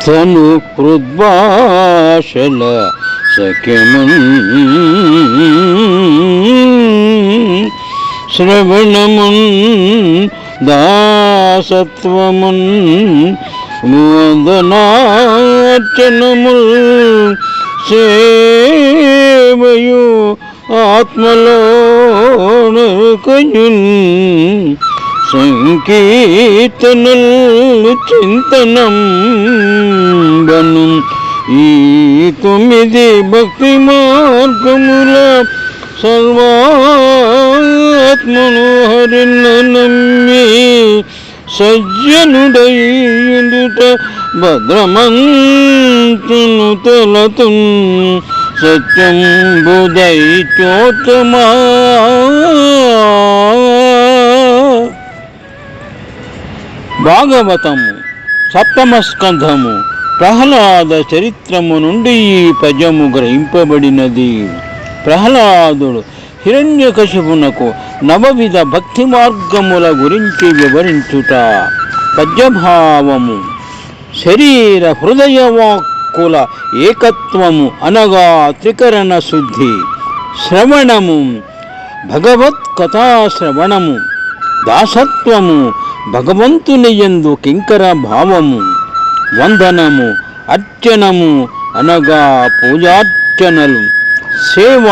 తను హృద్భాషల సఖ్యమున్ శ్రవణమున్ దాసత్వమున్ వందనార్చనముల్ సేవయు ఆత్మలో నరుకయున్ సంకీర్తనల్ చింతనం బను ఈ 9 భక్తి మార్గముల సర్వాత్మను హరిన నమ్మి సజ్జనుడయుండుట భద్రమంతును తలతున్ సత్యం బుధైత్యోత్తమా. భాగవతము 7వ స్కంధము ప్రహ్లాద చరిత్రము నుండి ఈ పద్యము గ్రహింపబడినది. ప్రహ్లాదుడు హిరణ్యకశిపునకు 9 భక్తి మార్గముల గురించి వివరించుట. పద్యభావము: శరీర హృదయ వాక్కుల ఏకత్వము అనగా త్రికరణ శుద్ధి. శ్రవణము భగవత్ కథాశ్రవణము. దాసత్వము భగవంతుని యందు కింకర భావము. వందనము అర్చనము అనగా పూజార్చనలు. సేవ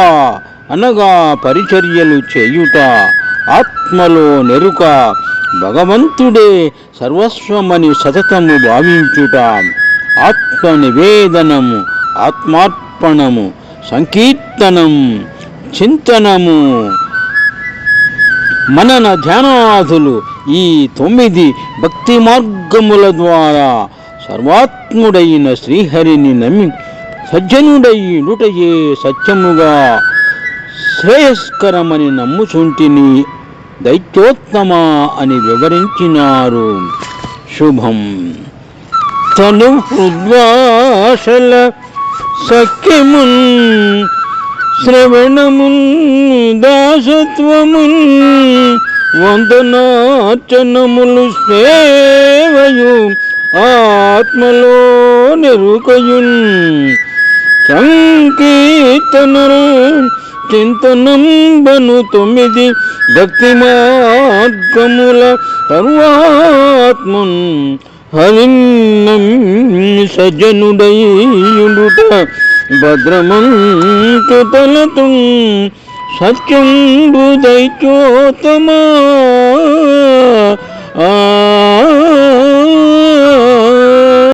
అనగా పరిచర్యలు చేయుట. ఆత్మలో నెరుక భగవంతుడే సర్వస్వమని సతతము భావించుట. ఆత్మ నివేదనము, ఆత్మార్పణము, సంకీర్తనం, చింతనము, మనన ధ్యానాదులు ఈ 9 భక్తి మార్గముల ద్వారా సర్వాత్ముడైన శ్రీహరిని నమ్మి సజ్జనుడైయుటయే సత్యముగా శ్రేయస్కరమని నమ్ముచుంటిని దైత్యోత్తమ అని వివరించినారు. శుభం. తను హృద్వాసల సఖ్యమున్ శ్రవణమున్ దాసత్వమున్ వందనార్చనములు సేవయు ఆత్మలో నెరుకయున్ సంకీర్తనలు చింతనం బను 9 భక్తి మార్గముల సర్వాత్మన్ హరిన్నం సజ్జనుడయుండుట భద్రమంతు తలతున్ సత్యం బుధైత్యోత్తమా.